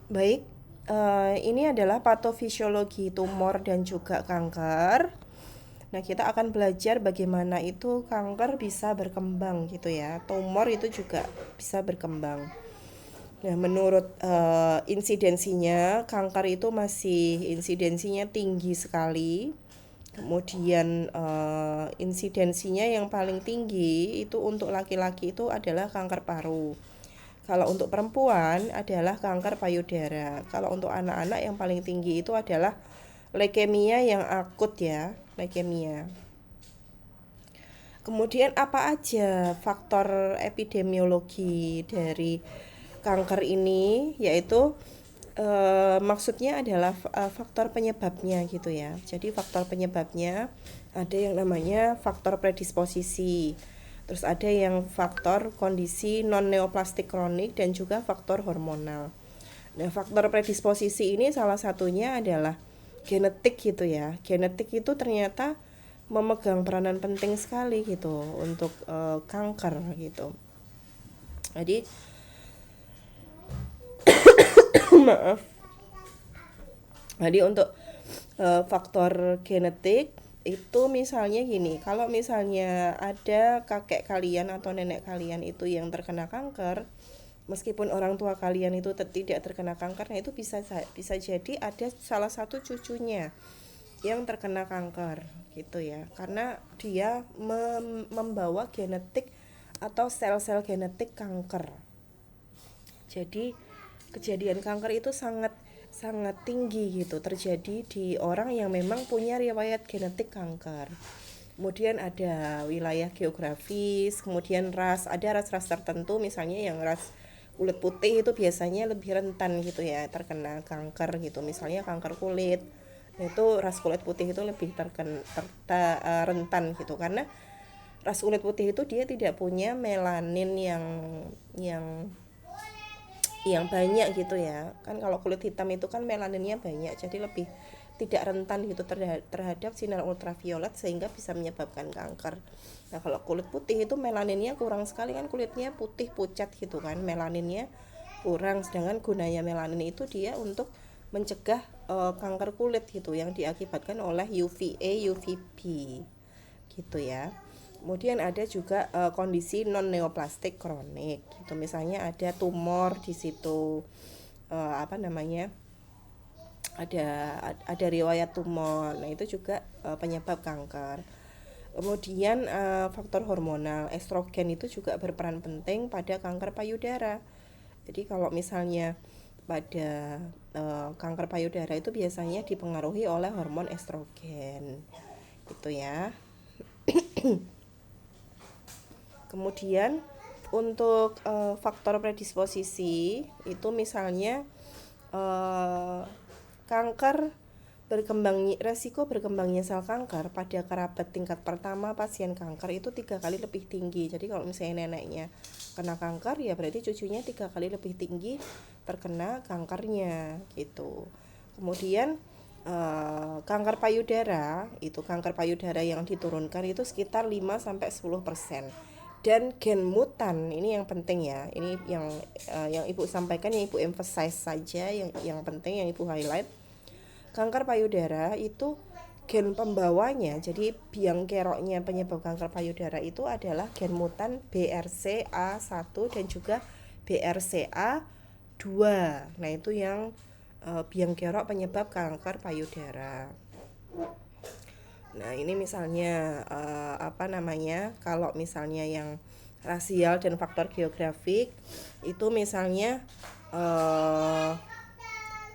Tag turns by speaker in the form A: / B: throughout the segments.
A: Baik, ini adalah patofisiologi tumor dan juga kanker. Nah, kita akan belajar bagaimana itu kanker bisa berkembang gitu ya. Tumor itu juga bisa berkembang. Nah, menurut insidensinya, kanker itu masih insidensinya tinggi sekali. Kemudian insidensinya yang paling tinggi itu untuk laki-laki itu adalah kanker paru. Kalau untuk perempuan adalah kanker payudara. Kalau untuk anak-anak yang paling tinggi itu adalah leukemia yang akut ya, leukemia. Kemudian apa aja faktor epidemiologi dari kanker ini? Yaitu maksudnya adalah faktor penyebabnya gitu ya. Jadi faktor penyebabnya ada yang namanya faktor predisposisi. Terus ada yang faktor kondisi non neoplastik kronik dan juga faktor hormonal. Nah, faktor predisposisi ini salah satunya adalah genetik gitu ya. Genetik itu ternyata memegang peranan penting sekali gitu untuk kanker gitu. Jadi maaf. Jadi untuk faktor genetik itu misalnya gini, kalau misalnya ada kakek kalian atau nenek kalian itu yang terkena kanker, meskipun orang tua kalian itu tidak terkena kanker, nah itu bisa jadi ada salah satu cucunya yang terkena kanker gitu ya, karena dia membawa genetik atau sel-sel genetik kanker. Jadi kejadian kanker itu sangat sangat tinggi gitu terjadi di orang yang memang punya riwayat genetik kanker. Kemudian ada wilayah geografis, kemudian ras, ada ras-ras tertentu misalnya yang ras kulit putih itu biasanya lebih rentan gitu ya terkena kanker gitu. Misalnya kanker kulit. Itu ras kulit putih itu lebih rentan gitu karena ras kulit putih itu dia tidak punya melanin yang yang banyak gitu ya. Kan kalau kulit hitam itu kan melaninnya banyak, jadi lebih tidak rentan gitu terhadap sinar ultraviolet sehingga bisa menyebabkan kanker. Nah, kalau kulit putih itu melaninnya kurang sekali, kan kulitnya putih pucat gitu kan, melaninnya kurang. Sedangkan gunanya melanin itu dia untuk mencegah kanker kulit gitu yang diakibatkan oleh UVA, UVB gitu ya. Kemudian ada juga kondisi non neoplastik kronik. Gitu. Misalnya ada tumor di situ, apa namanya, ada riwayat tumor. Nah itu juga penyebab kanker. Kemudian faktor hormonal, estrogen itu juga berperan penting pada kanker payudara. Jadi kalau misalnya pada kanker payudara itu biasanya dipengaruhi oleh hormon estrogen, gitu ya. Kemudian untuk faktor predisposisi itu misalnya eh, kanker resiko berkembangnya sel kanker pada kerabat tingkat pertama pasien kanker itu 3 kali lebih tinggi. Jadi kalau misalnya neneknya kena kanker ya berarti cucunya 3 kali lebih tinggi terkena kankernya gitu. Kemudian kanker payudara itu kanker payudara yang diturunkan itu sekitar 5 sampai 10%. Dan gen mutan ini yang penting ya, ini yang ibu sampaikan, yang ibu emphasize saja, yang penting yang ibu highlight. Kanker payudara itu gen pembawanya, jadi biang keroknya penyebab kanker payudara itu adalah gen mutan BRCA1 dan juga BRCA2. Nah itu yang biang kerok penyebab kanker payudara. Nah, ini misalnya apa namanya? Kalau misalnya yang rasial dan faktor geografik itu misalnya eh,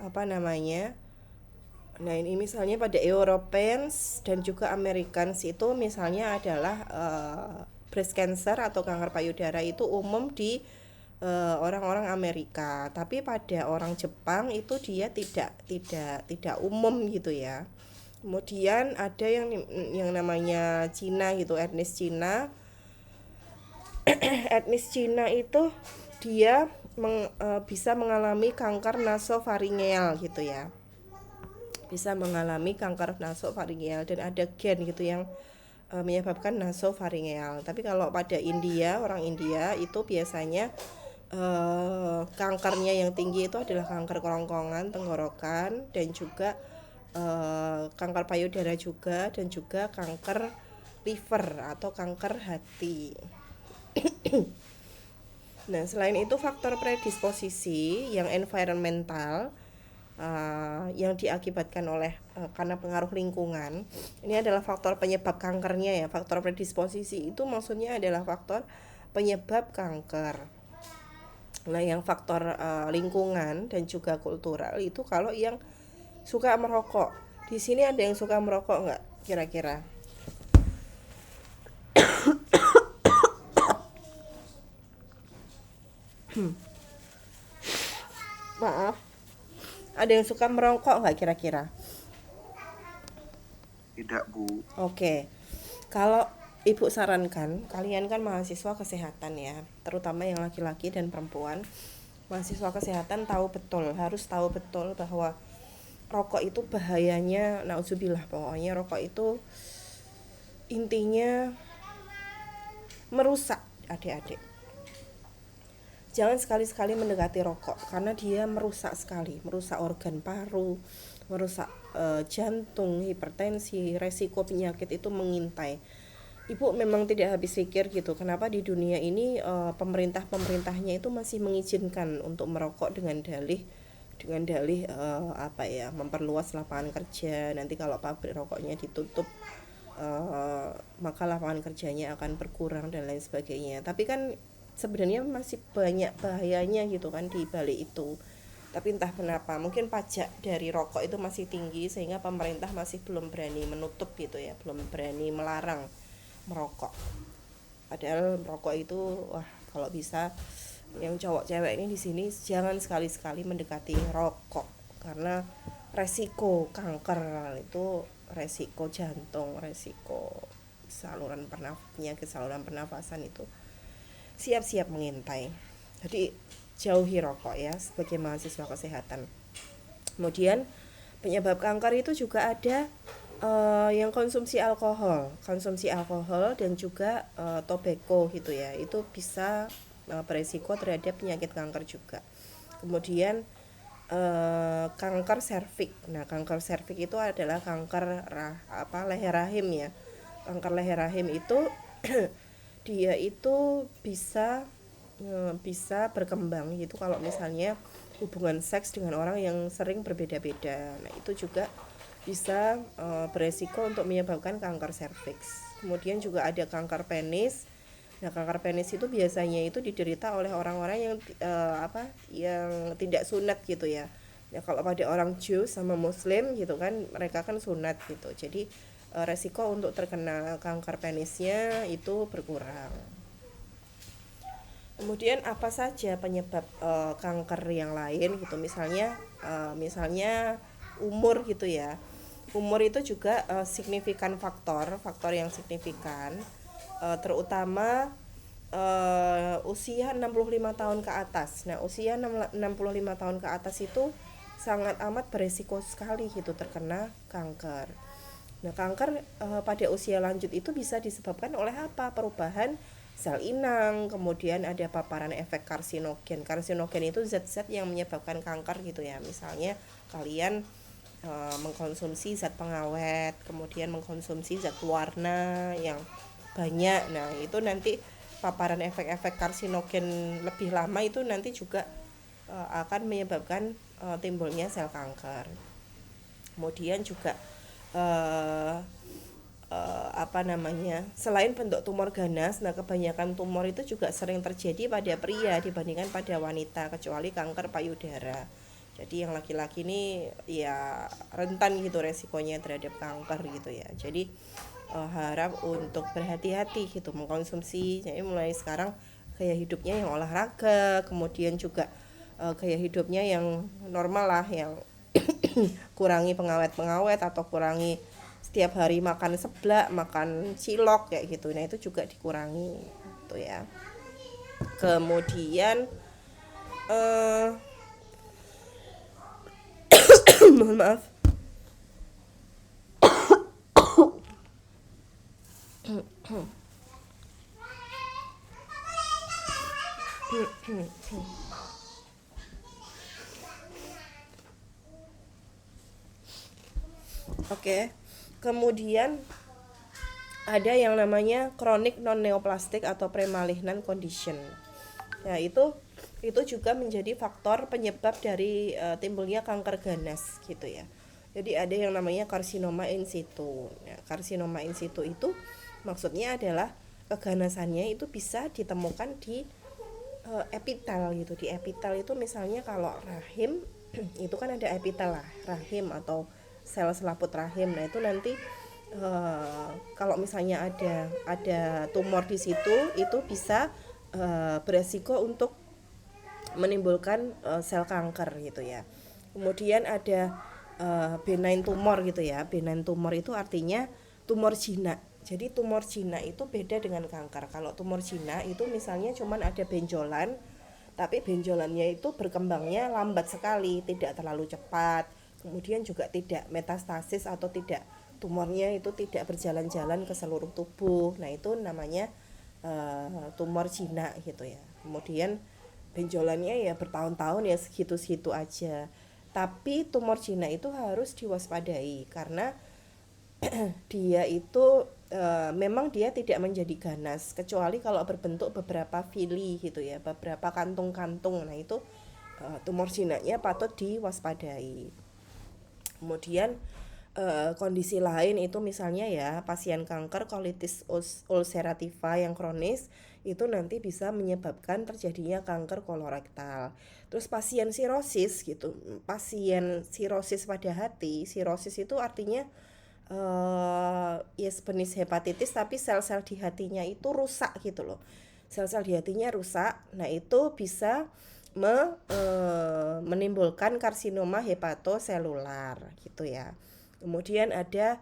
A: apa namanya? Nah, ini misalnya pada Europeans dan juga Americans itu misalnya adalah breast cancer atau kanker payudara itu umum di orang-orang Amerika, tapi pada orang Jepang itu dia tidak umum gitu ya. Kemudian ada yang namanya Cina gitu, etnis Cina. Etnis Cina itu dia bisa mengalami kanker nasofaringeal gitu ya. Bisa mengalami kanker nasofaringeal dan ada gen gitu yang menyebabkan nasofaringeal. Tapi kalau pada India, orang India itu biasanya kankernya yang tinggi itu adalah kanker kerongkongan, tenggorokan, dan juga kanker payudara juga, dan juga kanker liver atau kanker hati. Nah, selain itu faktor predisposisi yang environmental yang diakibatkan oleh karena pengaruh lingkungan. Ini adalah faktor penyebab kankernya ya. Faktor predisposisi itu maksudnya adalah faktor penyebab kanker. Nah, yang faktor lingkungan dan juga kultural itu kalau yang suka merokok. Di sini ada yang suka merokok nggak kira-kira? Maaf. Ada yang suka merokok nggak kira-kira?
B: Tidak, Bu.
A: Oke. Kalau Ibu sarankan, kalian kan mahasiswa kesehatan ya, terutama yang laki-laki dan perempuan. Mahasiswa kesehatan harus tahu betul bahwa rokok itu bahayanya, nauzubillah, pokoknya rokok itu intinya merusak adik-adik. Jangan sekali-sekali mendekati rokok karena dia merusak sekali, merusak organ paru, merusak jantung, hipertensi, resiko penyakit itu mengintai. Ibu memang tidak habis pikir gitu, kenapa di dunia ini pemerintahnya itu masih mengizinkan untuk merokok dengan dalih apa ya, memperluas lapangan kerja. Nanti kalau pabrik rokoknya ditutup, maka lapangan kerjanya akan berkurang dan lain sebagainya. Tapi kan sebenarnya masih banyak bahayanya gitu kan di balik itu. Tapi entah kenapa, mungkin pajak dari rokok itu masih tinggi sehingga pemerintah masih belum berani menutup gitu ya, belum berani melarang merokok. Padahal merokok itu, wah, kalau bisa yang cowok cewek ini di sini jangan sekali-sekali mendekati rokok karena resiko kanker itu, resiko jantung, resiko penyakit saluran pernafasan itu siap-siap mengintai. Jadi jauhi rokok ya sebagai mahasiswa kesehatan. Kemudian penyebab kanker itu juga ada yang konsumsi alkohol dan juga tobacco gitu ya. Itu bisa beresiko terhadap penyakit kanker juga. Kemudian kanker serviks. Nah, kanker serviks itu adalah kanker leher rahim ya. Kanker leher rahim itu dia itu bisa berkembang gitu kalau misalnya hubungan seks dengan orang yang sering berbeda-beda. Nah, itu juga bisa beresiko untuk menyebabkan kanker serviks. Kemudian juga ada kanker penis. Nah, kanker penis itu biasanya itu diderita oleh orang-orang yang tidak sunat gitu ya. Ya kalau pada orang Jew sama Muslim gitu kan, mereka kan sunat gitu. Jadi resiko untuk terkena kanker penisnya itu berkurang. Kemudian apa saja penyebab kanker yang lain gitu, misalnya umur gitu ya. Umur itu juga signifikan faktor yang signifikan, terutama usia 65 tahun ke atas. Nah, usia 65 tahun ke atas itu sangat amat beresiko sekali gitu terkena kanker. Nah, kanker pada usia lanjut itu bisa disebabkan oleh apa? Perubahan sel inang, kemudian ada paparan efek karsinogen. Karsinogen itu zat-zat yang menyebabkan kanker gitu ya. Misalnya kalian mengkonsumsi zat pengawet, kemudian mengkonsumsi zat warna yang banyak. Nah, itu nanti paparan efek-efek karsinogen lebih lama itu nanti juga akan menyebabkan timbulnya sel kanker. Kemudian juga selain bentuk tumor ganas, nah kebanyakan tumor itu juga sering terjadi pada pria dibandingkan pada wanita, kecuali kanker payudara. Jadi yang laki-laki ini ya rentan gitu resikonya terhadap kanker gitu ya. Jadi harap untuk berhati-hati gitu mengkonsumsi. Jadi mulai sekarang gaya hidupnya yang olahraga, kemudian juga gaya hidupnya yang normal lah, yang kurangi pengawet-pengawet atau kurangi setiap hari makan seblak, makan cilok kayak gitu. Nah, itu juga dikurangi gitu ya. Kemudian mohon maaf. Oke. Kemudian ada yang namanya chronic non-neoplastic atau premalignant condition. Nah, itu juga menjadi faktor penyebab dari timbulnya kanker ganas gitu ya. Jadi ada yang namanya karsinoma in situ. Nah, karsinoma in situ itu maksudnya adalah keganasannya itu bisa ditemukan di epitel gitu. Di epitel itu misalnya kalau rahim itu kan ada epitel lah, rahim atau sel selaput rahim. Nah, itu nanti kalau misalnya ada tumor di situ itu bisa beresiko untuk menimbulkan sel kanker gitu ya. Kemudian ada benign tumor gitu ya. Benign tumor itu artinya tumor jinak. Jadi tumor jinak itu beda dengan kanker. Kalau tumor jinak itu misalnya cuman ada benjolan, tapi benjolannya itu berkembangnya lambat sekali, tidak terlalu cepat. Kemudian juga tidak metastasis atau tidak tumornya itu tidak berjalan-jalan ke seluruh tubuh. Nah, itu namanya tumor jinak gitu ya. Kemudian benjolannya ya bertahun-tahun ya segitu-segitu aja. Tapi tumor jinak itu harus diwaspadai karena dia itu memang dia tidak menjadi ganas kecuali kalau berbentuk beberapa fili gitu ya, beberapa kantung-kantung. Nah, itu tumor jinaknya patut diwaspadai. Kemudian kondisi lain itu misalnya ya pasien kanker colitis ulcerativa yang kronis itu nanti bisa menyebabkan terjadinya kanker kolorektal. Terus pasien sirosis gitu, pasien sirosis pada hati, sirosis itu artinya ya sejenis hepatitis tapi sel-sel di hatinya itu rusak gitu loh. Sel-sel di hatinya rusak. Nah, itu bisa menimbulkan karsinoma hepatoselular gitu ya. Kemudian ada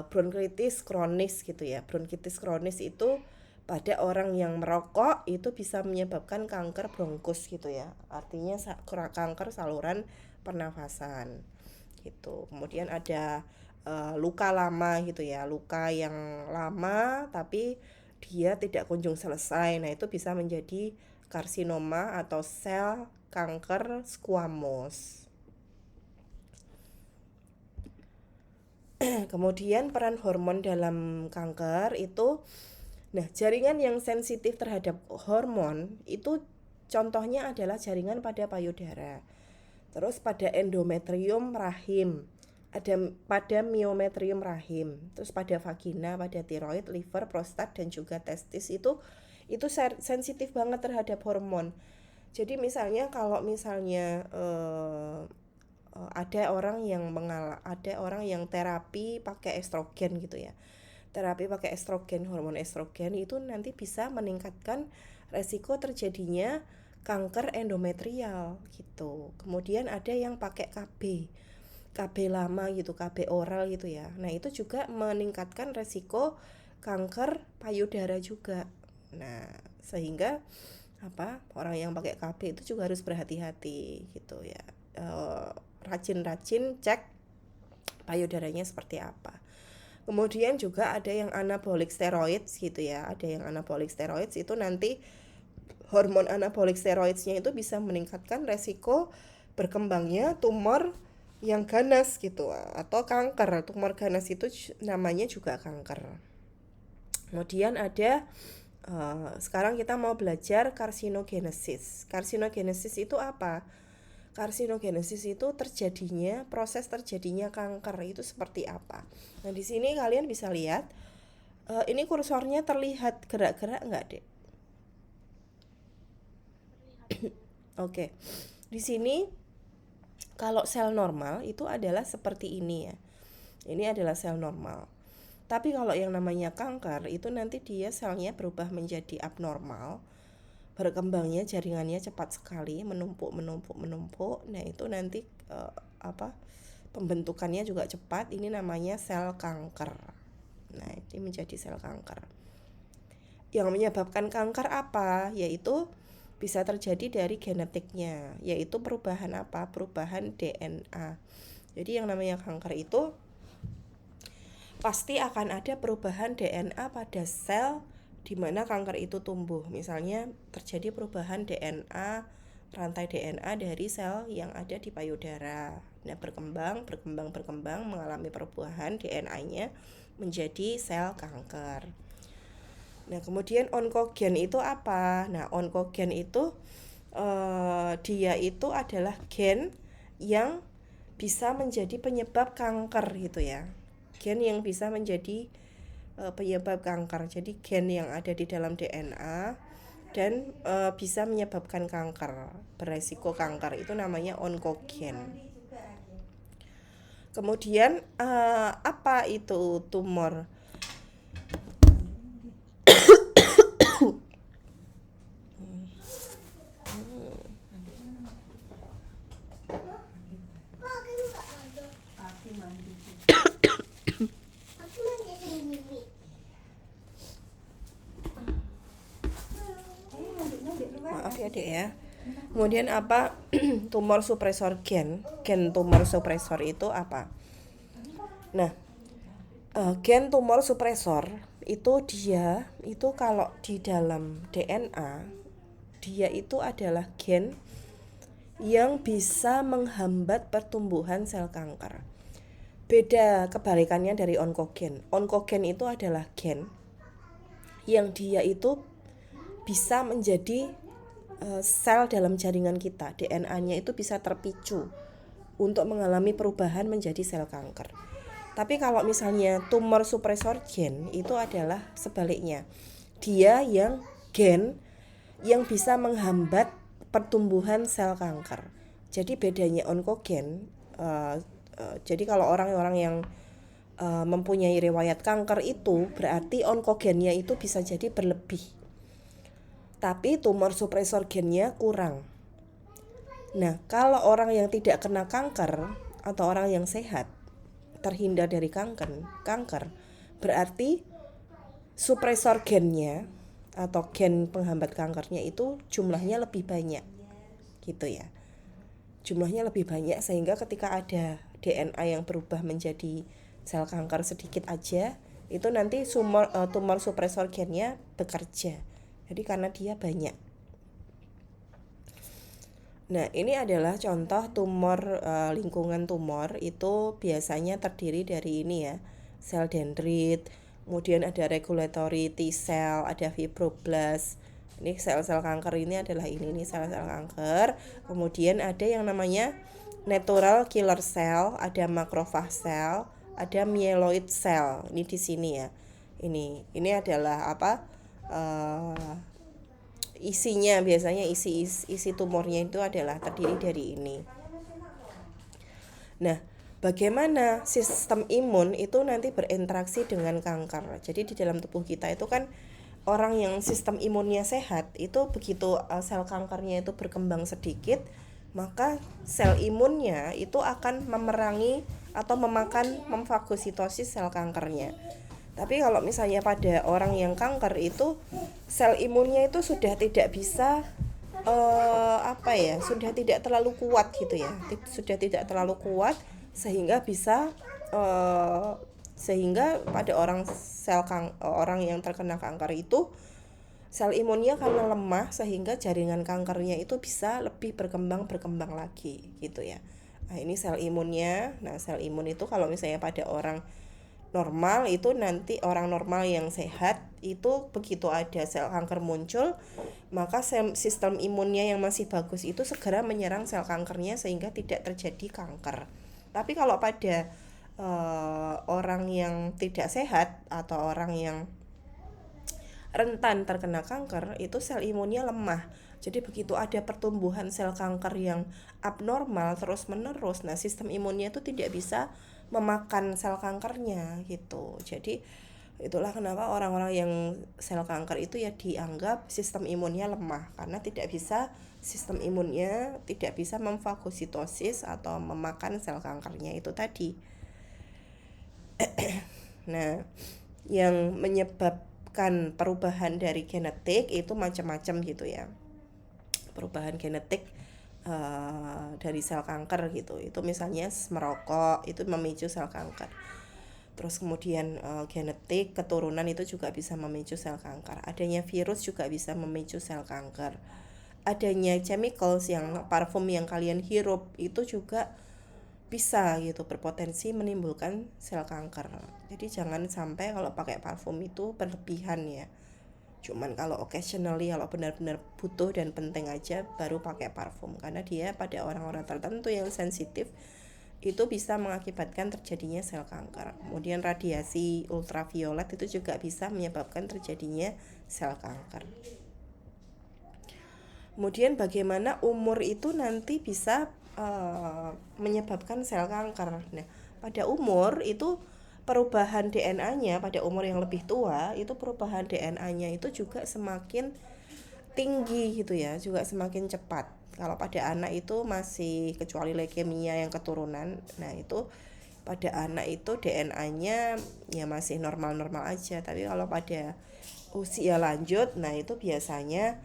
A: bronkitis kronis gitu ya. Bronkitis kronis itu pada orang yang merokok itu bisa menyebabkan kanker bronkus gitu ya. Artinya kanker saluran pernafasan gitu. Kemudian ada luka lama gitu ya. Luka yang lama tapi dia tidak kunjung selesai. Nah, itu bisa menjadi karsinoma atau sel kanker squamous. Kemudian peran hormon dalam kanker itu, nah jaringan yang sensitif terhadap hormon itu contohnya adalah jaringan pada payudara, terus pada endometrium rahim, ada pada miometrium rahim, terus pada vagina, pada tiroid, liver, prostat dan juga testis itu sensitif banget terhadap hormon. Jadi misalnya kalau misalnya ada orang yang terapi pakai estrogen gitu ya. Terapi pakai estrogen, hormon estrogen itu nanti bisa meningkatkan resiko terjadinya kanker endometrial gitu. Kemudian ada yang pakai KB lama gitu, KB oral gitu ya. Nah, itu juga meningkatkan resiko kanker payudara juga. Nah, sehingga orang yang pakai KB itu juga harus berhati-hati gitu ya. Rajin-rajin cek payudaranya seperti apa. Kemudian juga ada yang anabolic steroids gitu ya. Ada yang anabolic steroids itu nanti hormon anabolic steroidsnya itu bisa meningkatkan resiko berkembangnya tumor yang ganas gitu atau kanker. Tumor ganas itu namanya juga kanker. Kemudian ada sekarang kita mau belajar karsinogenesis. Karsinogenesis itu apa? Karsinogenesis itu proses terjadinya kanker itu seperti apa. Nah, di sini kalian bisa lihat ini kursornya terlihat gerak-gerak nggak, Dek? Oke. Di sini kalau sel normal itu adalah seperti ini ya. Ini adalah sel normal. Tapi kalau yang namanya kanker itu nanti dia selnya berubah menjadi abnormal. Berkembangnya jaringannya cepat sekali, menumpuk. Nah, itu nanti pembentukannya juga cepat. Ini namanya sel kanker. Nah, ini menjadi sel kanker. Yang menyebabkan kanker apa? Yaitu bisa terjadi dari genetiknya, yaitu perubahan apa? Perubahan DNA. Jadi yang namanya kanker itu pasti akan ada perubahan DNA pada sel di mana kanker itu tumbuh. Misalnya terjadi perubahan DNA rantai DNA dari sel yang ada di payudara. Nah, berkembang mengalami perubahan DNA-nya menjadi sel kanker. Nah, kemudian onkogen itu apa? Nah, onkogen itu dia itu adalah gen yang bisa menjadi penyebab kanker gitu ya. Gen yang bisa menjadi penyebab kanker. Jadi gen yang ada di dalam DNA dan bisa menyebabkan kanker, beresiko kanker, itu namanya onkogen. Kemudian apa itu tumor? Maaf ya Dek ya. Kemudian apa tumor supresor gen? Gen tumor supresor itu apa? Nah, gen tumor supresor itu dia itu kalau di dalam DNA dia itu adalah gen yang bisa menghambat pertumbuhan sel kanker. Beda kebalikannya dari onkogen. Onkogen itu adalah gen yang dia itu bisa menjadi sel dalam jaringan kita, DNA-nya itu bisa terpicu untuk mengalami perubahan menjadi sel kanker. Tapi kalau misalnya tumor supresor gen itu adalah sebaliknya. Dia yang gen yang bisa menghambat pertumbuhan sel kanker. Jadi bedanya onkogen, jadi kalau orang-orang yang mempunyai riwayat kanker itu berarti onkogennya itu bisa jadi berlebih. Tapi tumor supresor gennya kurang. Nah, kalau orang yang tidak kena kanker atau orang yang sehat terhindar dari kanker berarti supresor gennya atau gen penghambat kankernya itu jumlahnya lebih banyak gitu ya. Jumlahnya lebih banyak sehingga ketika ada DNA yang berubah menjadi sel kanker sedikit aja, itu nanti tumor supresor gennya bekerja. Jadi karena dia banyak. Nah, ini adalah contoh tumor, lingkungan tumor itu biasanya terdiri dari ini ya, sel dendrit, kemudian ada regulatory T cell, ada fibroblast. Ini sel-sel kanker ini adalah ini sel-sel kanker. Kemudian ada yang namanya natural killer cell, ada macrophage cell, ada myeloid cell. Ini di sini ya. Ini adalah apa? Isinya biasanya isi tumornya itu adalah terdiri dari ini. Nah, bagaimana sistem imun itu nanti berinteraksi dengan kanker. Jadi di dalam tubuh kita itu kan orang yang sistem imunnya sehat itu begitu sel kankernya itu berkembang sedikit, maka sel imunnya itu akan memerangi atau memfagositosis sel kankernya. Tapi kalau misalnya pada orang yang kanker itu sel imunnya itu sudah tidak bisa sudah tidak terlalu kuat gitu ya. Sudah tidak terlalu kuat sehingga bisa sehingga pada orang yang terkena kanker itu sel imunnya karena lemah sehingga jaringan kankernya itu bisa lebih berkembang lagi gitu ya. Nah, ini sel imunnya. Nah, sel imun itu kalau misalnya pada orang normal itu nanti orang normal yang sehat itu begitu ada sel kanker muncul, maka sistem imunnya yang masih bagus itu segera menyerang sel kankernya sehingga tidak terjadi kanker. Tapi kalau pada orang yang tidak sehat atau orang yang rentan terkena kanker itu sel imunnya lemah. Jadi begitu ada pertumbuhan sel kanker yang abnormal terus menerus, nah sistem imunnya itu tidak bisa memakan sel kankernya gitu. Jadi itulah kenapa orang-orang yang sel kanker itu ya dianggap sistem imunnya lemah karena sistem imunnya tidak bisa memfagositosis atau memakan sel kankernya itu tadi. Nah, yang menyebabkan perubahan dari genetik itu macam-macam gitu ya. Perubahan genetik dari sel kanker gitu. Itu misalnya merokok itu memicu sel kanker. Terus kemudian genetik keturunan itu juga bisa memicu sel kanker. Adanya virus juga bisa memicu sel kanker. adanya chemicals yang parfum yang kalian hirup itu juga bisa gitu berpotensi menimbulkan sel kanker. Jadi jangan sampai kalau pakai parfum itu berlebihan ya. Cuman kalau occasionally, kalau benar-benar butuh dan penting aja baru pakai parfum, karena dia pada orang-orang tertentu yang sensitif itu bisa mengakibatkan terjadinya sel kanker. Kemudian radiasi ultraviolet itu juga bisa menyebabkan terjadinya sel kanker. Kemudian bagaimana umur itu nanti bisa menyebabkan sel kanker. Nah, pada umur itu perubahan DNA-nya pada umur yang lebih tua itu perubahan DNA-nya itu juga semakin tinggi gitu ya, juga semakin cepat. Kalau pada anak itu masih, kecuali leukemia yang keturunan, nah itu pada anak itu DNA-nya ya masih normal-normal aja. Tapi kalau pada usia lanjut, nah itu biasanya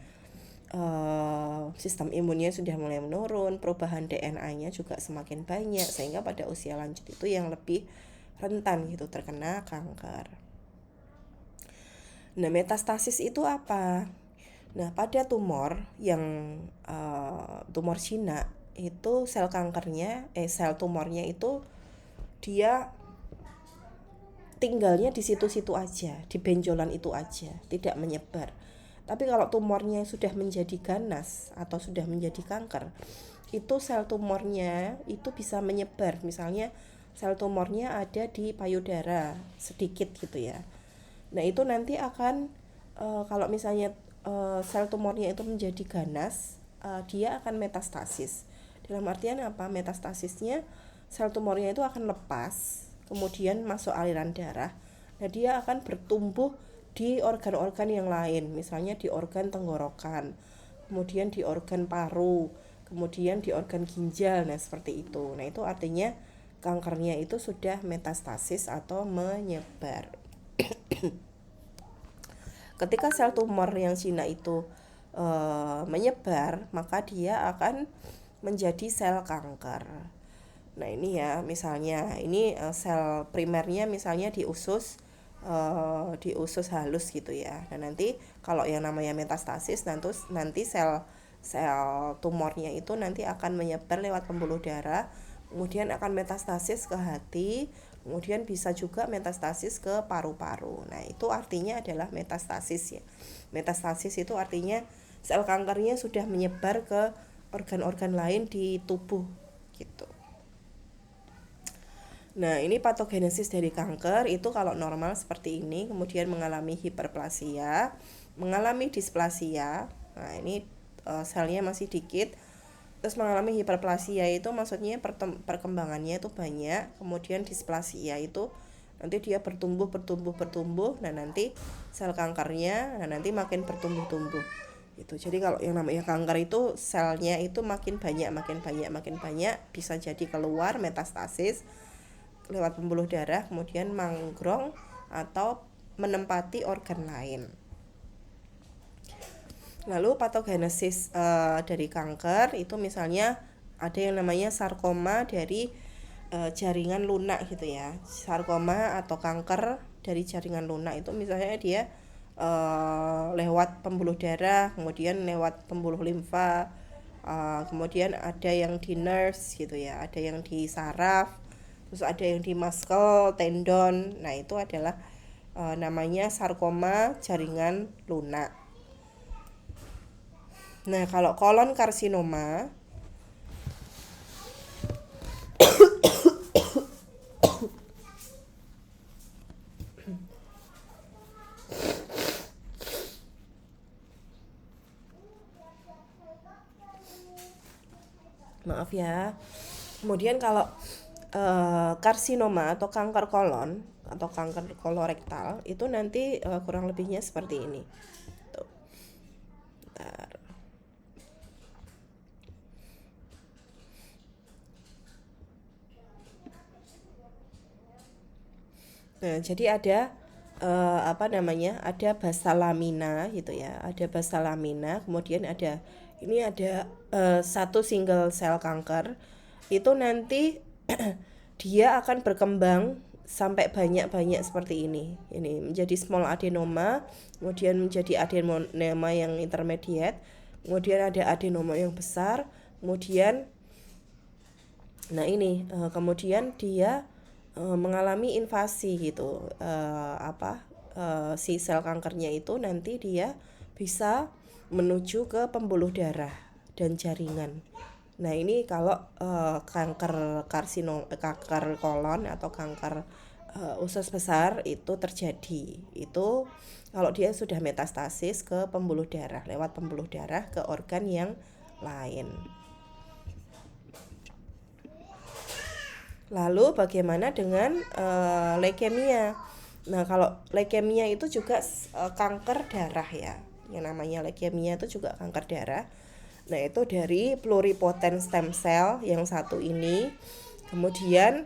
A: sistem imunnya sudah mulai menurun, perubahan DNA-nya juga semakin banyak, sehingga pada usia lanjut itu yang lebih rentan gitu terkena kanker. Nah, metastasis itu apa? Nah, pada tumor yang tumor jinak itu sel tumornya itu dia tinggalnya di situ-situ aja, di benjolan itu aja, tidak menyebar. Tapi kalau tumornya sudah menjadi ganas atau sudah menjadi kanker, itu sel tumornya itu bisa menyebar. Misalnya sel tumornya ada di payudara sedikit gitu ya. Nah, itu nanti akan kalau misalnya sel tumornya itu menjadi ganas, dia akan metastasis. Dalam artian apa? Metastasisnya sel tumornya itu akan lepas, kemudian masuk aliran darah. Nah, dia akan bertumbuh di organ-organ yang lain, misalnya di organ tenggorokan, kemudian di organ paru, kemudian di organ ginjal. Nah, seperti itu. Nah, itu artinya kankernya itu sudah metastasis atau menyebar. Ketika sel tumor yang jinak itu menyebar, maka dia akan menjadi sel kanker. Nah, ini ya, misalnya ini sel primernya misalnya di usus halus gitu ya. Dan nanti kalau yang namanya metastasis, nanti sel tumornya itu nanti akan menyebar lewat pembuluh darah, kemudian akan metastasis ke hati, kemudian bisa juga metastasis ke paru-paru. Nah, itu artinya adalah metastasis ya. Metastasis itu artinya sel kankernya sudah menyebar ke organ-organ lain di tubuh gitu. Nah, ini patogenesis dari kanker itu kalau normal seperti ini, kemudian mengalami hiperplasia, mengalami displasia. Nah, ini selnya masih dikit. Terus mengalami hiperplasia itu maksudnya perkembangannya itu banyak, kemudian displasia itu nanti dia bertumbuh. Nah, nanti sel kankernya nanti makin bertumbuh-tumbuh. Itu. Jadi kalau yang namanya kanker itu selnya itu makin banyak, bisa jadi keluar metastasis lewat pembuluh darah, kemudian manggrong atau menempati organ lain. Lalu patogenesis dari kanker itu misalnya ada yang namanya sarkoma dari jaringan lunak gitu ya. Sarkoma atau kanker dari jaringan lunak itu misalnya dia lewat pembuluh darah, kemudian lewat pembuluh limfa, kemudian ada yang di nerves gitu ya, ada yang di saraf, terus ada yang di muscle, tendon. Nah, itu adalah namanya sarkoma jaringan lunak. Nah, kalau kolon karsinoma maaf ya. Kemudian kalau karsinoma atau kanker kolon atau kanker kolorektal itu nanti kurang lebihnya seperti ini. Tuh. Bentar. Nah, jadi ada ada basa lamina gitu ya, ada basa lamina, kemudian ada satu single cell kanker itu nanti dia akan berkembang sampai banyak seperti ini menjadi small adenoma, kemudian menjadi adenoma yang intermediate, kemudian ada adenoma yang besar, kemudian kemudian dia mengalami invasi gitu, si sel kankernya itu nanti dia bisa menuju ke pembuluh darah dan jaringan. Nah ini kalau kanker kolon atau kanker usus besar itu terjadi, itu kalau dia sudah metastasis ke pembuluh darah, lewat pembuluh darah ke organ yang lain. Lalu bagaimana dengan leukemia? Nah, kalau leukemia itu juga kanker darah ya. Yang namanya leukemia itu juga kanker darah. Nah, itu dari pluripotent stem cell yang satu ini. Kemudian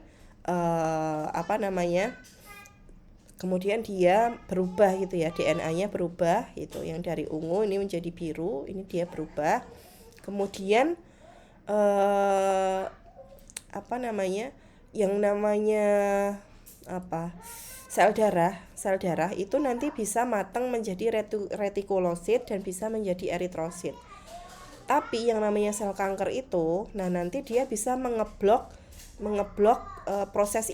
A: Kemudian dia berubah gitu ya, DNA-nya berubah itu, yang dari ungu ini menjadi biru, ini dia berubah. Kemudian yang namanya sel darah itu nanti bisa matang menjadi retikulosit dan bisa menjadi eritrosit. Tapi yang namanya sel kanker itu, nanti dia bisa mengeblok proses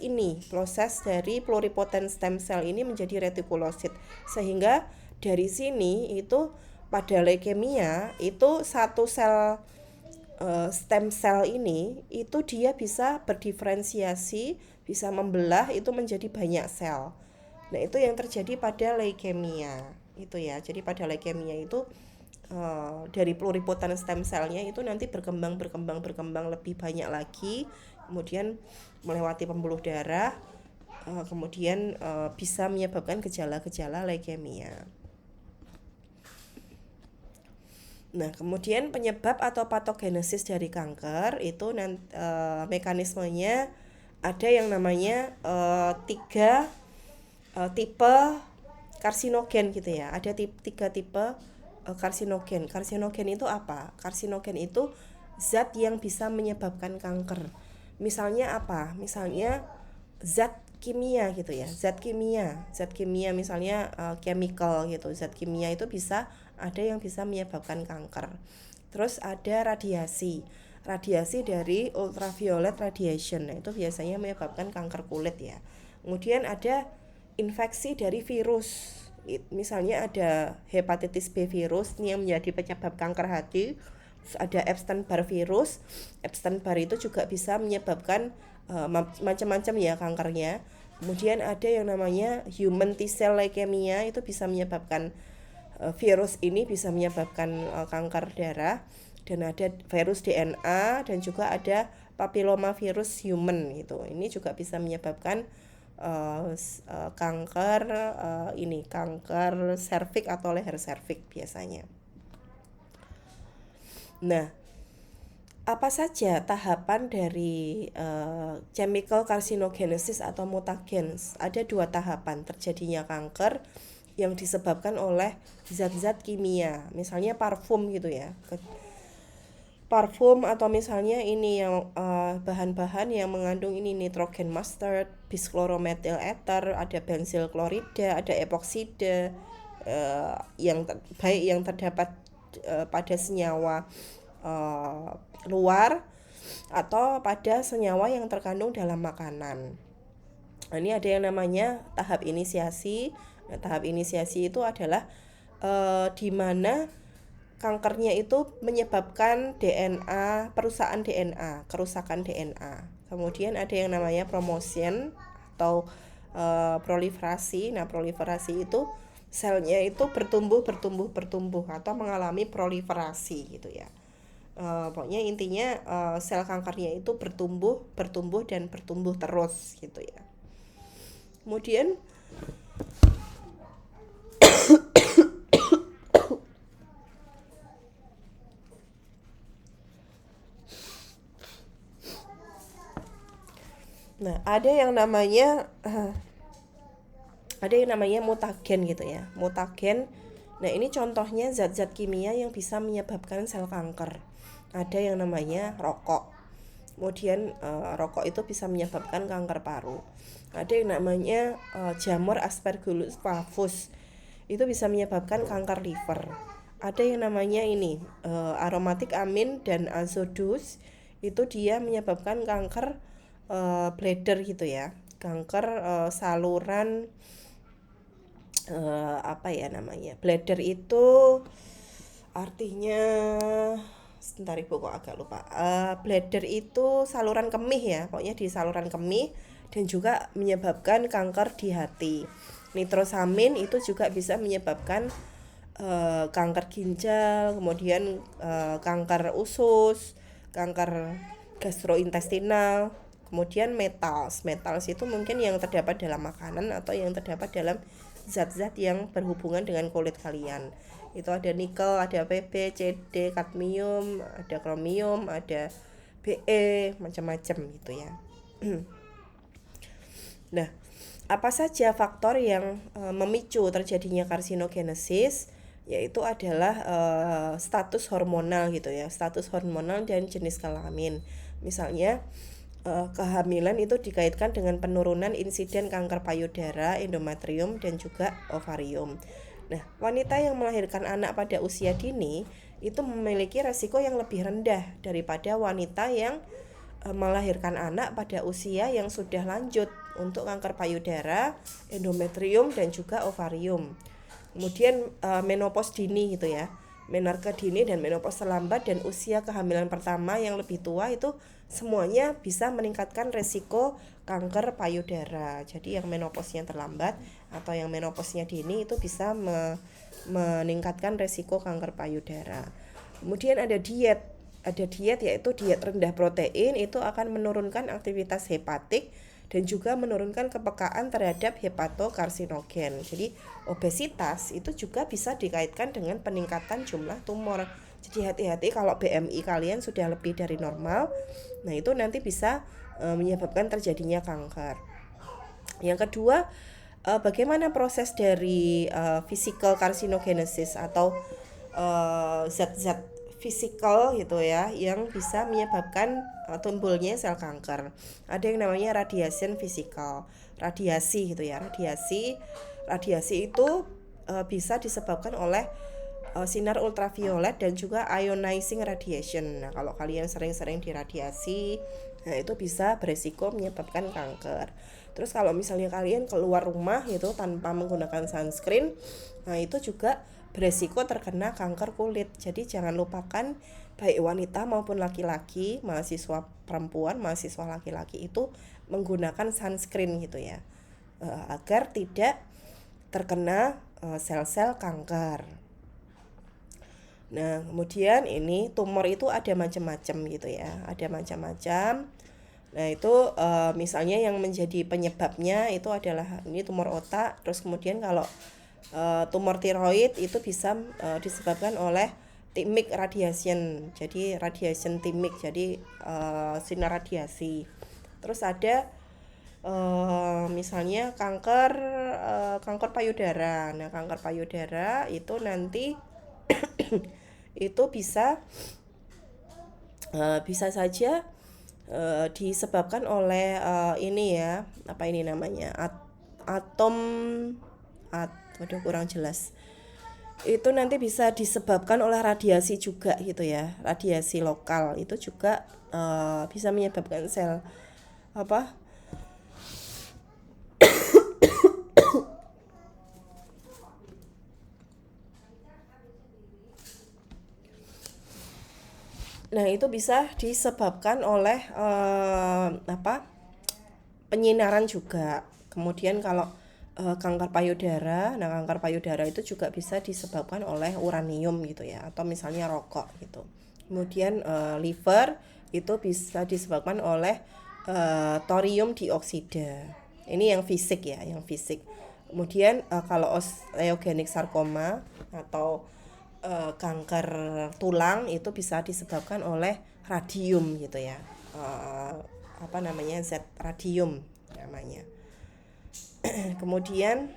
A: dari pluripotent stem cell ini menjadi retikulosit, sehingga dari sini itu pada leukemia itu satu sel stem cell ini itu dia bisa berdiferensiasi, bisa membelah itu menjadi banyak sel. Nah, itu yang terjadi pada leukemia itu ya. Jadi pada leukemia itu dari pluripotent stem cell-nya itu nanti berkembang lebih banyak lagi, kemudian melewati pembuluh darah, kemudian bisa menyebabkan gejala-gejala leukemia. Nah, kemudian penyebab atau patogenesis dari kanker itu mekanismenya ada yang namanya 3 tipe karsinogen gitu ya. Ada 3 tipe karsinogen. Karsinogen itu apa? Karsinogen itu zat yang bisa menyebabkan kanker. Misalnya apa? Misalnya zat kimia gitu ya. Zat kimia misalnya chemical gitu. Zat kimia itu ada yang bisa menyebabkan kanker. Terus ada radiasi dari ultraviolet radiation. Nah, itu biasanya menyebabkan kanker kulit ya. Kemudian ada infeksi dari virus. Misalnya ada hepatitis B virus ini yang menjadi penyebab kanker hati. Terus ada Epstein-Barr virus. Epstein-Barr itu juga bisa menyebabkan macam-macam ya kankernya. Kemudian ada yang namanya human T-cell leukemia, itu bisa menyebabkan virus ini bisa menyebabkan kanker darah. Dan ada virus DNA dan juga ada papillomavirus human gitu. Ini juga bisa menyebabkan kanker serviks atau leher serviks biasanya. Nah, apa saja tahapan dari chemical carcinogenesis atau mutagens? Ada 2 tahapan terjadinya kanker yang disebabkan oleh zat-zat kimia, misalnya parfum gitu ya. Parfum atau misalnya ini yang bahan-bahan yang mengandung ini nitrogen mustard, bischloromethyl ether, ada benzyl klorida, ada epoksida yang terdapat pada senyawa luar atau pada senyawa yang terkandung dalam makanan. Nah, ini ada yang namanya tahap inisiasi. Nah, tahap inisiasi itu adalah di mana kankernya itu menyebabkan kerusakan DNA. Kemudian ada yang namanya promotion atau proliferasi. Nah, proliferasi itu selnya itu bertumbuh atau mengalami proliferasi gitu ya. Pokoknya intinya sel kankernya itu bertumbuh dan bertumbuh terus gitu ya. Kemudian ada yang namanya mutagen gitu ya. Mutagen. Nah, ini contohnya zat-zat kimia yang bisa menyebabkan sel kanker. Ada yang namanya rokok. Kemudian rokok itu bisa menyebabkan kanker paru. Ada yang namanya jamur Aspergillus flavus. Itu bisa menyebabkan kanker liver. ada yang namanya ini aromatic amin dan azodus, itu dia menyebabkan kanker bladder gitu ya, kanker saluran apa ya namanya, bladder itu artinya, sebentar ibu kok agak lupa. Bladder itu saluran kemih ya, pokoknya di saluran kemih, dan juga menyebabkan kanker di hati. Nitrosamin itu juga bisa menyebabkan kanker ginjal, kemudian kanker usus, kanker gastrointestinal, kemudian metals. Metals itu mungkin yang terdapat dalam makanan atau yang terdapat dalam zat-zat yang berhubungan dengan kulit kalian. Itu ada nikel, ada Pb, Cd, kadmium, ada kromium, ada Be, macam-macam gitu ya. Nah, apa saja faktor yang memicu terjadinya karsinogenesis? Yaitu adalah status hormonal gitu ya, status hormonal dan jenis kelamin. Misalnya kehamilan itu dikaitkan dengan penurunan insiden kanker payudara, endometrium, dan juga ovarium. Nah, wanita yang melahirkan anak pada usia dini itu memiliki resiko yang lebih rendah daripada wanita yang melahirkan anak pada usia yang sudah lanjut untuk kanker payudara, endometrium, dan juga ovarium. Kemudian menopause dini gitu ya, menarche dini dan menopause terlambat, dan usia kehamilan pertama yang lebih tua, itu semuanya bisa meningkatkan resiko kanker payudara. Jadi yang menopause-nya terlambat atau yang menopause-nya dini itu bisa meningkatkan resiko kanker payudara. Kemudian ada diet yaitu diet rendah protein, itu akan menurunkan aktivitas hepatik dan juga menurunkan kepekaan terhadap hepatokarsinogen. Jadi obesitas itu juga bisa dikaitkan dengan peningkatan jumlah tumor. Jadi hati-hati kalau BMI kalian sudah lebih dari normal, nah itu nanti bisa menyebabkan terjadinya kanker. Yang kedua, bagaimana proses dari physical carcinogenesis atau zat-zat fisikal gitu ya yang bisa menyebabkan tumbuhnya sel kanker. Ada yang namanya radiation physical, radiasi gitu ya. Radiasi itu bisa disebabkan oleh sinar ultraviolet dan juga ionizing radiation. Nah, kalau kalian sering-sering diradiasi, nah itu bisa beresiko menyebabkan kanker. Terus kalau misalnya kalian keluar rumah itu tanpa menggunakan sunscreen, nah itu juga beresiko terkena kanker kulit. Jadi jangan lupakan, baik wanita maupun laki-laki, mahasiswa perempuan, mahasiswa laki-laki itu menggunakan sunscreen gitu ya, agar tidak terkena sel-sel kanker. Nah, kemudian ini tumor itu ada macam-macam gitu ya, ada macam-macam. Nah, itu misalnya yang menjadi penyebabnya itu adalah ini tumor otak. Terus kemudian kalau tumor tiroid itu bisa disebabkan oleh thymic radiation. Jadi radiation thymic, jadi sinar radiasi. Terus ada misalnya kanker payudara. Nah, kanker payudara itu nanti itu bisa saja disebabkan oleh ini ya, apa ini namanya, atom waduh kurang jelas, itu nanti bisa disebabkan oleh radiasi juga gitu ya, radiasi lokal itu juga bisa menyebabkan sel apa nah itu bisa disebabkan oleh penyinaran juga. Kemudian kalau kanker payudara, nah kanker payudara itu juga bisa disebabkan oleh uranium gitu ya, atau misalnya rokok gitu. Kemudian liver itu bisa disebabkan oleh thorium dioksida. Ini yang fisik ya, yang fisik. Kemudian kalau osteogenic sarcoma atau kanker tulang itu bisa disebabkan oleh radium gitu ya, apa namanya, zat radium namanya. Kemudian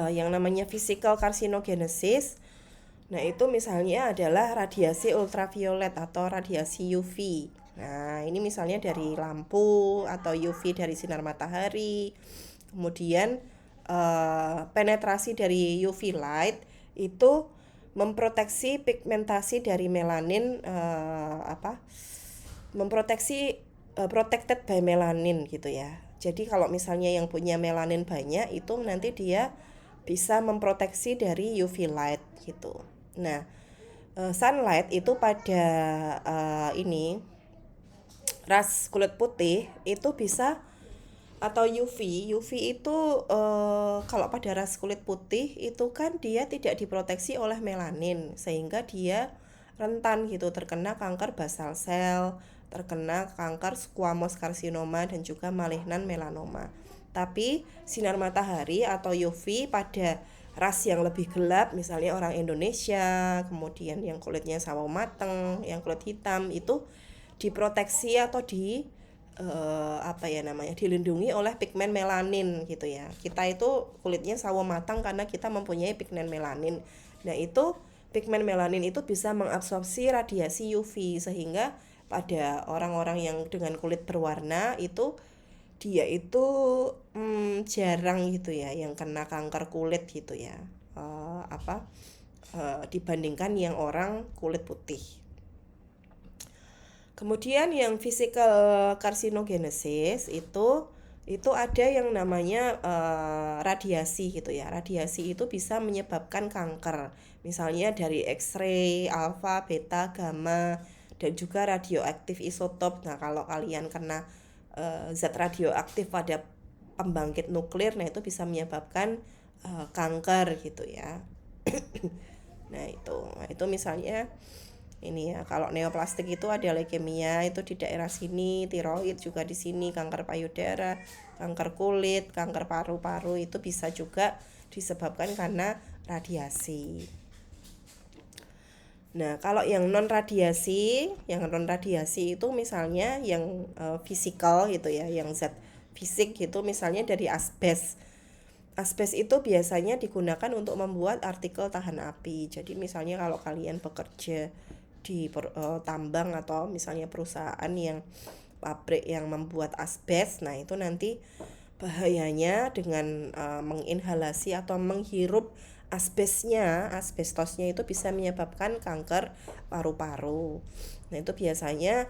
A: yang namanya physical carcinogenesis, nah itu misalnya adalah radiasi ultraviolet atau radiasi UV. Nah ini misalnya dari lampu atau UV dari sinar matahari. Kemudian penetrasi dari UV light itu memproteksi pigmentasi dari melanin, memproteksi protected by melanin gitu ya. Jadi kalau misalnya yang punya melanin banyak itu nanti dia bisa memproteksi dari UV light gitu. Nah, sunlight itu pada ini ras kulit putih itu bisa, atau UV itu kalau pada ras kulit putih itu kan dia tidak diproteksi oleh melanin sehingga dia rentan gitu terkena kanker basal sel, terkena kanker squamous carcinoma dan juga malignan melanoma. Tapi sinar matahari atau UV pada ras yang lebih gelap, misalnya orang Indonesia, kemudian yang kulitnya sawo mateng, yang kulit hitam itu diproteksi atau dilindungi oleh pigmen melanin gitu ya. Kita itu kulitnya sawo matang karena kita mempunyai pigmen melanin. Nah, itu pigmen melanin itu bisa mengabsorpsi radiasi UV sehingga pada orang-orang yang dengan kulit berwarna itu dia itu jarang gitu ya yang kena kanker kulit gitu ya. Dibandingkan yang orang kulit putih. Kemudian yang physical carcinogenesis itu ada yang namanya radiasi gitu ya. Radiasi itu bisa menyebabkan kanker. Misalnya dari X-ray, alfa, beta, gamma, dan juga radioaktif isotop. Nah, kalau kalian kena zat radioaktif pada pembangkit nuklir, nah itu bisa menyebabkan kanker gitu ya. Nah, itu misalnya ini ya, kalau neoplastik itu ada leukemia itu di daerah sini, tiroid juga di sini, kanker payudara, kanker kulit, kanker paru-paru itu bisa juga disebabkan karena radiasi. Nah, kalau yang non radiasi itu misalnya yang fisikal gitu ya, yang zat fisik gitu, misalnya dari asbes. Asbes itu biasanya digunakan untuk membuat artikel tahan api. Jadi misalnya kalau kalian bekerja di tambang atau misalnya perusahaan yang pabrik yang membuat asbes, nah itu nanti bahayanya dengan menginhalasi atau menghirup asbestosnya itu bisa menyebabkan kanker paru-paru. Nah itu biasanya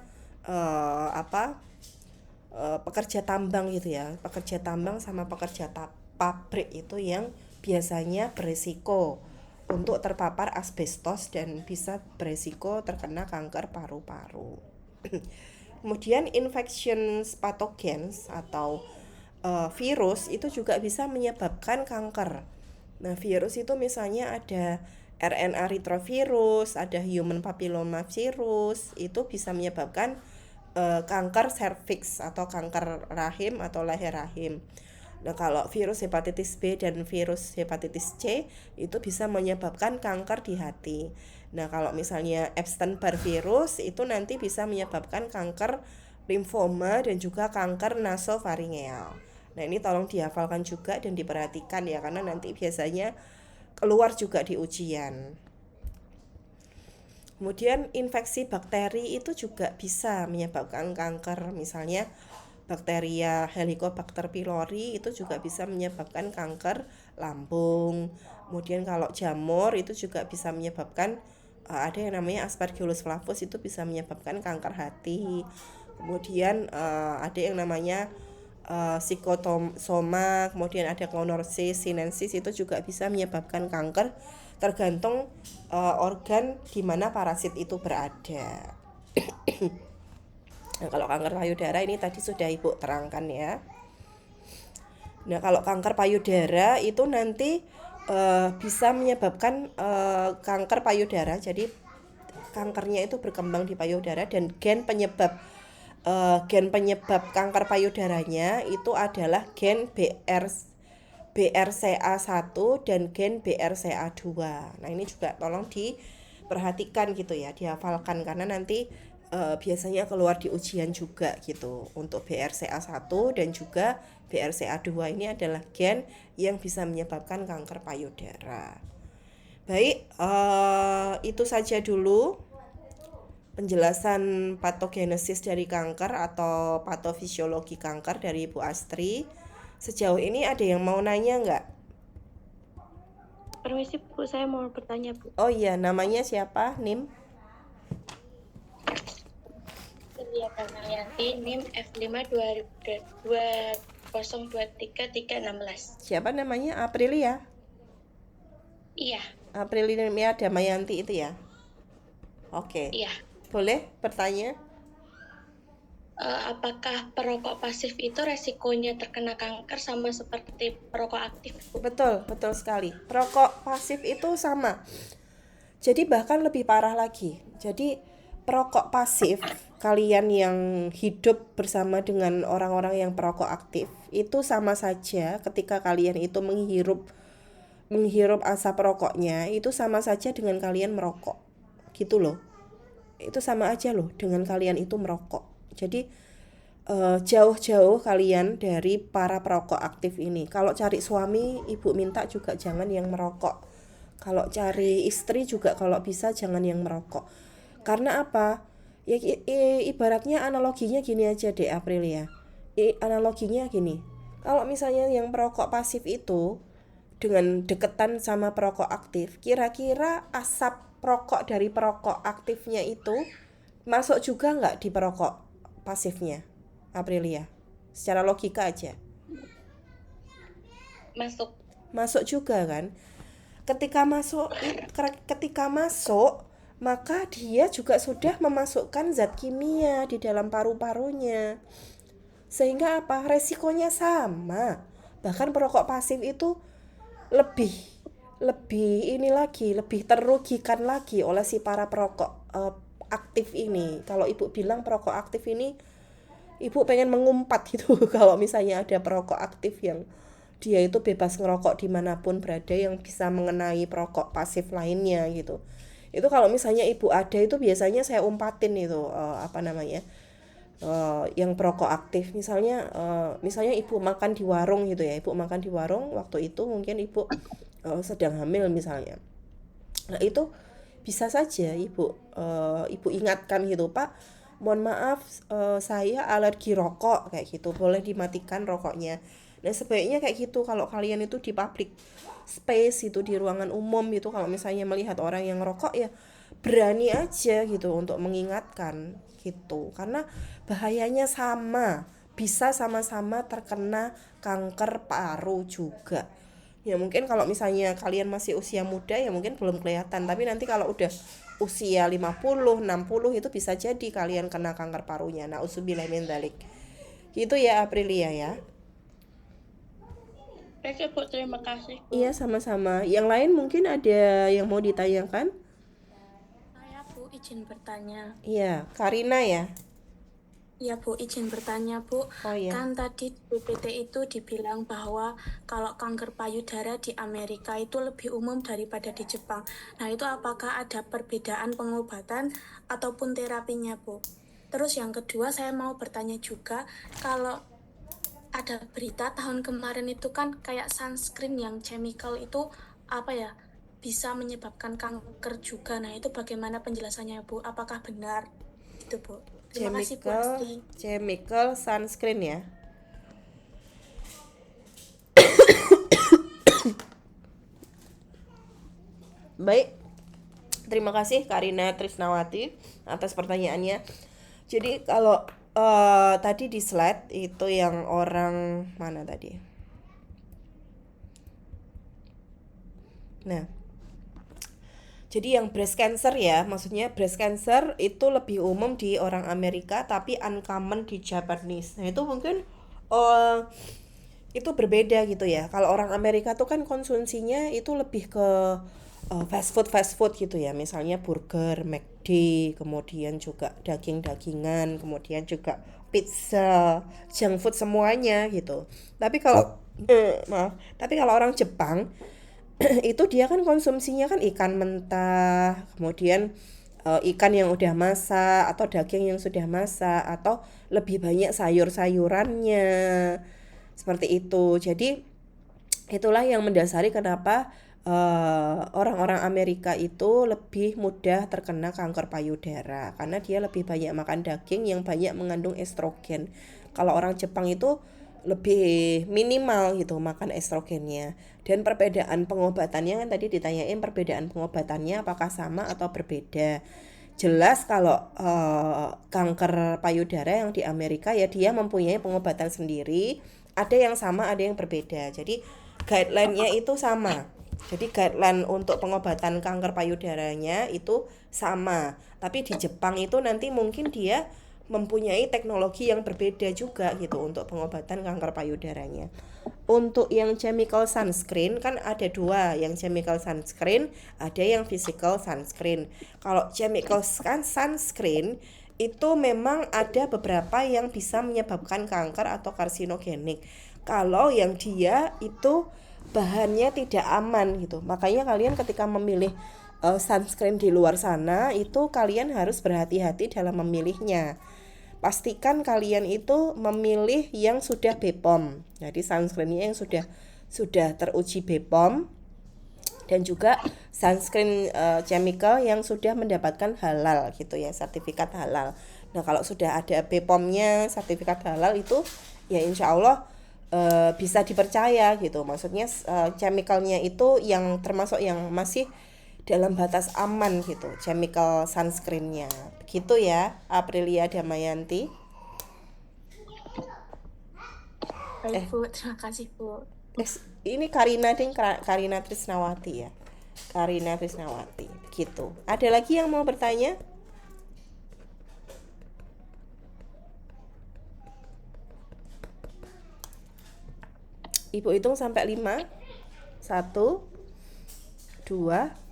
A: pekerja tambang gitu ya, pekerja tambang sama pekerja pabrik itu yang biasanya berisiko untuk terpapar asbestos dan bisa beresiko terkena kanker paru-paru. Kemudian infections pathogens atau virus itu juga bisa menyebabkan kanker. Nah, virus itu misalnya ada RNA retrovirus, ada human papilloma virus, itu bisa menyebabkan kanker serviks atau kanker rahim atau leher rahim. Nah, kalau virus hepatitis B dan virus hepatitis C itu bisa menyebabkan kanker di hati. Nah, kalau misalnya Epstein-Barr virus itu nanti bisa menyebabkan kanker limfoma dan juga kanker nasofaringeal. Nah, ini tolong dihafalkan juga dan diperhatikan ya, karena nanti biasanya keluar juga di ujian. Kemudian infeksi bakteri itu juga bisa menyebabkan kanker, misalnya bakteria Helicobacter pylori itu juga bisa menyebabkan kanker lambung. Kemudian kalau jamur itu juga bisa menyebabkan ada yang namanya Aspergillus flavus itu bisa menyebabkan kanker hati. Kemudian ada yang namanya psikotoma, kemudian ada clonorsis sinensis itu juga bisa menyebabkan kanker tergantung organ di mana parasit itu berada. Nah, kalau kanker payudara ini tadi sudah Ibu terangkan ya. Nah, kalau kanker payudara itu nanti bisa menyebabkan kanker payudara. Jadi kankernya itu berkembang di payudara dan gen penyebab kanker payudaranya itu adalah gen BRCA1 dan gen BRCA2. Nah, ini juga tolong diperhatikan gitu ya, dihafalkan karena nanti biasanya keluar di ujian juga gitu. Untuk BRCA1 dan juga BRCA2 ini adalah gen yang bisa menyebabkan kanker payudara. Baik, itu saja dulu penjelasan patogenesis dari kanker atau patofisiologi kanker dari Ibu Astri. Sejauh ini ada yang mau nanya nggak?
B: Permisi Bu, saya mau bertanya Bu.
A: Oh iya, namanya siapa, Nim?
B: Selia Damayanti, NIM F5 2023 316.
A: Siapa namanya? Aprilia?
B: Iya,
A: Aprilia Damayanti itu ya? Oke,
B: iya.
A: boleh bertanya?
B: Apakah perokok pasif itu resikonya terkena kanker sama seperti perokok aktif Bu?
A: Betul, betul sekali. Perokok pasif itu sama. Jadi bahkan lebih parah lagi. Jadi perokok pasif, kalian yang hidup bersama dengan orang-orang yang perokok aktif, itu sama saja ketika kalian itu menghirup asap rokoknya, itu sama saja dengan kalian merokok. Gitu loh. Itu sama aja loh dengan kalian itu merokok. Jadi jauh-jauh kalian dari para perokok aktif ini. Kalau cari suami, ibu minta juga jangan yang merokok. Kalau cari istri juga kalau bisa jangan yang merokok. Karena apa? Ya ibaratnya analoginya gini aja deh Aprilia. Analoginya gini. Kalau misalnya yang perokok pasif itu dengan deketan sama perokok aktif, kira-kira asap rokok dari perokok aktifnya itu masuk juga nggak di perokok pasifnya, Aprilia? Secara logika aja.
B: Masuk.
A: Masuk juga kan? Ketika masuk, maka dia juga sudah memasukkan zat kimia di dalam paru-parunya. Sehingga apa? Resikonya sama. Bahkan perokok pasif itu lebih lebih ini lagi, lebih terugikan lagi oleh si para perokok aktif ini. Kalau ibu bilang perokok aktif ini, ibu pengen mengumpat gitu kalau misalnya ada perokok aktif yang dia itu bebas ngerokok dimanapun berada yang bisa mengenai perokok pasif lainnya gitu. Itu kalau misalnya ibu ada itu biasanya saya umpatin itu apa namanya, yang perokok aktif. Misalnya ibu makan di warung gitu ya, ibu makan di warung waktu itu mungkin ibu sedang hamil misalnya. Nah itu bisa saja ibu ingatkan gitu, Pak, mohon maaf, saya alergi rokok kayak gitu, boleh dimatikan rokoknya. Nah sebaiknya kayak gitu kalau kalian itu di public space itu, di ruangan umum gitu, kalau misalnya melihat orang yang rokok ya berani aja gitu untuk mengingatkan gitu, karena bahayanya sama, bisa sama-sama terkena kanker paru juga. Ya mungkin kalau misalnya kalian masih usia muda ya mungkin belum kelihatan, tapi nanti kalau udah usia 50, 60 itu bisa jadi kalian kena kanker parunya. Nauzubillah min dzalik. Gitu ya Aprilia ya.
B: Oke Bu, terima kasih Bu.
A: Iya sama-sama. Yang lain mungkin ada yang mau ditanyakan?
B: Saya Bu, izin bertanya.
A: Iya, Karina ya.
B: Ya Bu, izin bertanya Bu.
A: Oh iya.
B: Kan tadi di PPT itu dibilang bahwa kalau kanker payudara di Amerika itu lebih umum daripada di Jepang. Nah itu apakah ada perbedaan pengobatan ataupun terapinya Bu? Terus yang kedua saya mau bertanya juga, kalau ada berita tahun kemarin itu kan kayak sunscreen yang chemical itu apa ya, bisa menyebabkan kanker juga. Nah itu bagaimana penjelasannya Bu? Apakah benar? Gitu Bu. Terima kasih Bu Asti.
A: Chemical sunscreen ya. Baik. Terima kasih Karina Trisnawati atas pertanyaannya. Jadi kalau tadi di slide itu yang orang mana tadi? Nah, jadi yang breast cancer ya, maksudnya breast cancer itu lebih umum di orang Amerika tapi uncommon di Japanese. Nah itu mungkin uh, itu berbeda gitu ya. Kalau orang Amerika tuh kan konsumsinya itu lebih ke fast food gitu ya. Misalnya burger, McD, kemudian juga daging-dagingan, kemudian juga pizza, junk food semuanya gitu. Tapi kalau tapi kalau orang Jepang itu dia kan konsumsinya kan ikan mentah, kemudian ikan yang udah masak atau daging yang sudah masak atau lebih banyak sayur-sayurannya. Seperti itu. Jadi itulah yang mendasari kenapa orang-orang Amerika itu lebih mudah terkena kanker payudara karena dia lebih banyak makan daging yang banyak mengandung estrogen. Kalau orang Jepang itu lebih minimal gitu makan estrogennya. Dan perbedaan pengobatannya kan tadi ditanyain perbedaan pengobatannya apakah sama atau berbeda. Jelas kalau kanker payudara yang di Amerika ya dia mempunyai pengobatan sendiri, ada yang sama, ada yang berbeda. Jadi guideline-nya itu sama. Jadi guideline untuk pengobatan kanker payudaranya itu sama. Tapi di Jepang itu nanti mungkin dia mempunyai teknologi yang berbeda juga gitu untuk pengobatan kanker payudaranya. Untuk yang chemical sunscreen kan ada dua, yang chemical sunscreen, ada yang physical sunscreen. Kalau chemical sunscreen itu memang ada beberapa yang bisa menyebabkan kanker atau karsinogenik. Kalau yang dia itu bahannya tidak aman gitu. Makanya kalian ketika memilih sunscreen di luar sana itu kalian harus berhati-hati dalam memilihnya. Pastikan kalian itu memilih yang sudah BPOM. Jadi sunscreennya yang sudah teruji BPOM dan juga sunscreen chemical yang sudah mendapatkan halal gitu ya, sertifikat halal. Nah, kalau sudah ada BPOM-nya, sertifikat halal itu ya insya Allah bisa dipercaya gitu. Maksudnya chemicalnya itu yang termasuk yang masih dalam batas aman gitu, chemical sunscreennya gitu ya, Aprilia Damayanti.
B: Baik Bu, terima kasih Bu.
A: Ini Karina ding, Karina Trisnawati ya, Karina Trisnawati gitu. Ada lagi yang mau bertanya? Ibu hitung sampai 5. 1 2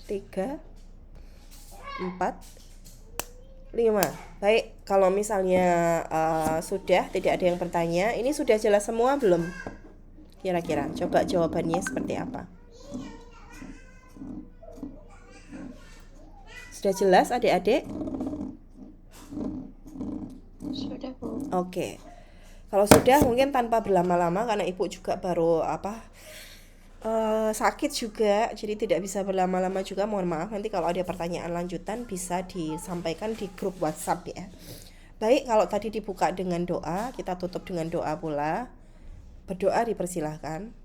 A: 3 4 5. Baik, kalau misalnya sudah tidak ada yang bertanya, ini sudah jelas semua belum? Kira-kira coba jawabannya seperti apa? Sudah jelas adik-adik?
B: Sudah Bu.
A: Oke. Kalau sudah mungkin tanpa berlama-lama karena ibu juga baru sakit juga, jadi tidak bisa berlama-lama juga. Mohon maaf, nanti kalau ada pertanyaan lanjutan bisa disampaikan di grup WhatsApp ya. Baik, kalau tadi dibuka dengan doa, kita tutup dengan doa pula. Berdoa dipersilahkan.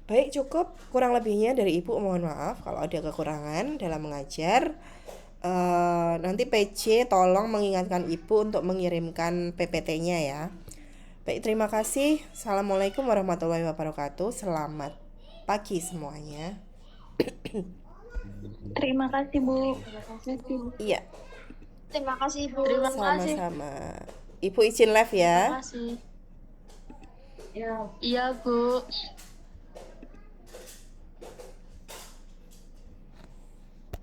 A: Baik, cukup. Kurang lebihnya dari ibu mohon maaf kalau ada kekurangan dalam mengajar. Nanti PC tolong mengingatkan ibu untuk mengirimkan PPT-nya ya. Baik, terima kasih. Assalamualaikum warahmatullahi wabarakatuh. Selamat pagi semuanya.
B: Terima kasih Bu.
A: Iya,
C: Terima kasih Bu.
A: sama-sama. Ibu izin live ya.
C: Terima kasih. Iya Bu.